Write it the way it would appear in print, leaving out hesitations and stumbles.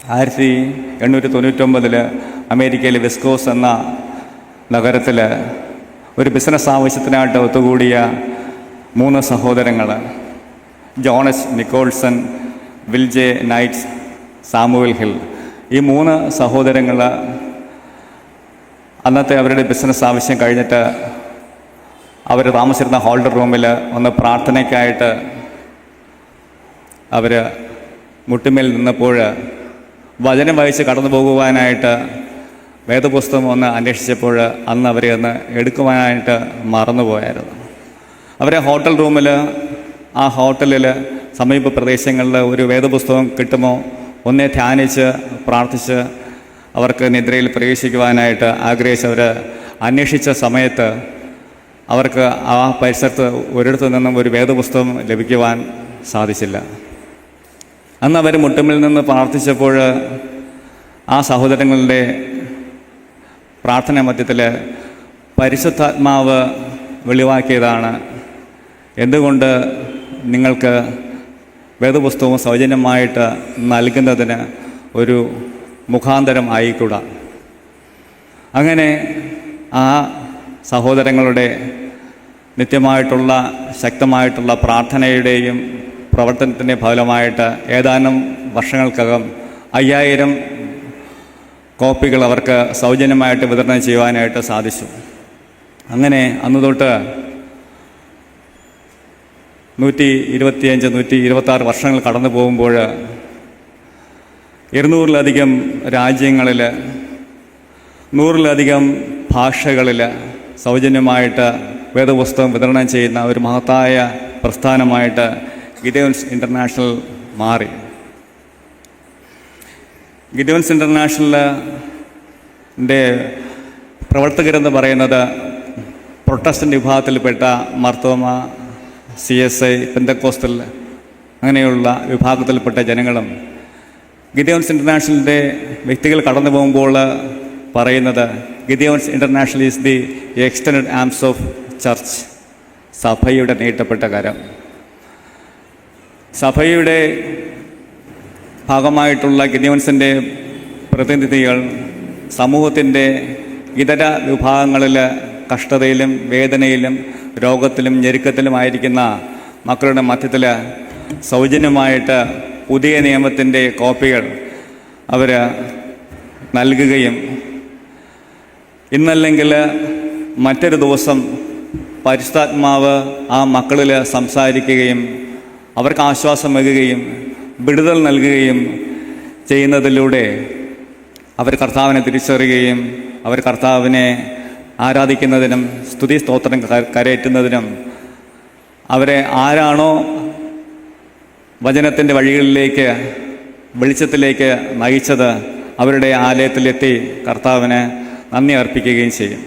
1899 അമേരിക്കയിലെ വെസ്കോസ് എന്ന നഗരത്തിൽ ഒരു ബിസിനസ് ആവശ്യത്തിനായിട്ട് ഒത്തുകൂടിയ 3 സഹോദരങ്ങൾ, Jonas Nicholson, Will J Knights, Samuel Hill. ഈ 3 സഹോദരങ്ങൾ അന്നത്തെ അവരുടെ ബിസിനസ് ആവശ്യം കഴിഞ്ഞിട്ട് അവർ താമസിച്ചിരുന്ന ഹോൾഡർ റൂമിൽ ഒന്ന് പ്രാർത്ഥനയ്ക്കായിട്ട് അവർ മുട്ടുമേൽ നിന്നപ്പോൾ വചനം വായിച്ച് കടന്നു പോകുവാനായിട്ട് വേദപുസ്തകം ഒന്ന് അന്വേഷിച്ചപ്പോൾ അന്ന് അവരെ ഒന്ന് എടുക്കുവാനായിട്ട് മറന്നുപോയായിരുന്നു. അവരെ ഹോട്ടൽ റൂമിൽ, ആ ഹോട്ടലിൽ സമീപ പ്രദേശങ്ങളിൽ ഒരു വേദപുസ്തകം കിട്ടുമോ ഒന്നേ ധ്യാനിച്ച് പ്രാർത്ഥിച്ച് അവർക്ക് നിദ്രയിൽ പ്രവേശിക്കുവാനായിട്ട് ആഗ്രഹിച്ചവർ അന്വേഷിച്ച സമയത്ത് അവർക്ക് ആ പരിസരത്ത് ഒരിടത്തു നിന്നും ഒരു വേദപുസ്തകം ലഭിക്കുവാൻ സാധിച്ചില്ല. അന്ന് അവർ മുട്ടുമ്പിൽ നിന്ന് പ്രാർത്ഥിച്ചപ്പോൾ ആ സഹോദരങ്ങളുടെ പ്രാർത്ഥന മധ്യത്തിൽ പരിശുദ്ധാത്മാവ് വെളിവാക്കിയതാണ്, എന്തുകൊണ്ട് നിങ്ങൾക്ക് വേദപുസ്തകവും സൗജന്യമായിട്ട് നൽകുന്നതിന് ഒരു മുഖാന്തരം ആയിക്കൂടാ. അങ്ങനെ ആ സഹോദരങ്ങളുടെ നിത്യമായിട്ടുള്ള ശക്തമായിട്ടുള്ള പ്രാർത്ഥനയുടെയും പ്രവർത്തനത്തിൻ്റെ ഫലമായിട്ട് ഏതാനും വർഷങ്ങൾക്കകം 5000 കോപ്പികൾ അവർക്ക് സൗജന്യമായിട്ട് വിതരണം ചെയ്യുവാനായിട്ട് സാധിച്ചു. അങ്ങനെ അന്ന് തൊട്ട് 125-126 വർഷങ്ങൾ കടന്നു പോകുമ്പോൾ 200-ലധികം രാജ്യങ്ങളിൽ 100-ലധികം ഭാഷകളിൽ സൗജന്യമായിട്ട് വേദപുസ്തകം വിതരണം ചെയ്യുന്ന ഒരു മഹത്തായ പ്രസ്ഥാനമായിട്ട് ഗിഡിയോൺസ് ഇൻ്റർനാഷണൽ മാറി. ഗിഡിയോൺസ് ഇൻ്റർനാഷണലിൻ്റെ പ്രവർത്തകരെന്ന് പറയുന്നത് പ്രൊട്ടസ്റ്റൻ്റ് വിഭാഗത്തിൽപ്പെട്ട മർത്തോമ, CSI, പെന്തക്കോസ്റ്റൽ അങ്ങനെയുള്ള വിഭാഗത്തിൽപ്പെട്ട ജനങ്ങളും ഗിഡിയോൺസ് ഇൻ്റർനാഷണലിൻ്റെ വ്യക്തികൾ കടന്നു പോകുമ്പോൾ പറയുന്നത് Gideons International is the extend arms of church, സഭയുടെ നീട്ടപ്പെട്ട കരം. സഭയുടെ ഭാഗമായിട്ടുള്ള ഗിഡിയോൺസിൻ്റെ പ്രതിനിധികൾ സമൂഹത്തിൻ്റെ ഇതര വിഭാഗങ്ങളിൽ കഷ്ടതയിലും വേദനയിലും രോഗത്തിലും ഞെരുക്കത്തിലുമായിരിക്കുന്ന മക്കളുടെ മധ്യത്തിൽ സൗജന്യമായിട്ട് പുതിയ നിയമത്തിൻ്റെ കോപ്പികൾ അവർ നൽകുകയും ഇന്നല്ലെങ്കിൽ മറ്റൊരു ദിവസം പരിശുദ്ധാത്മാവ് ആ മക്കളിൽ സംസാരിക്കുകയും അവർക്ക് ആശ്വാസം നൽകുകയും വിടുതൽ നൽകുകയും ചെയ്യുന്നതിലൂടെ അവർ കർത്താവിനെ തിരിച്ചറിയുകയും അവർ കർത്താവിനെ ആരാധിക്കുന്നതിനും സ്തുതി സ്തോത്രം കരയറ്റുന്നതിനും അവരെ ആരാണോ വചനത്തിൻ്റെ വഴികളിലേക്ക് വെളിച്ചത്തിലേക്ക് നയിച്ചത് അവരുടെ ആലയത്തിലെത്തി കർത്താവിന് നന്ദി അർപ്പിക്കുകയും ചെയ്യും.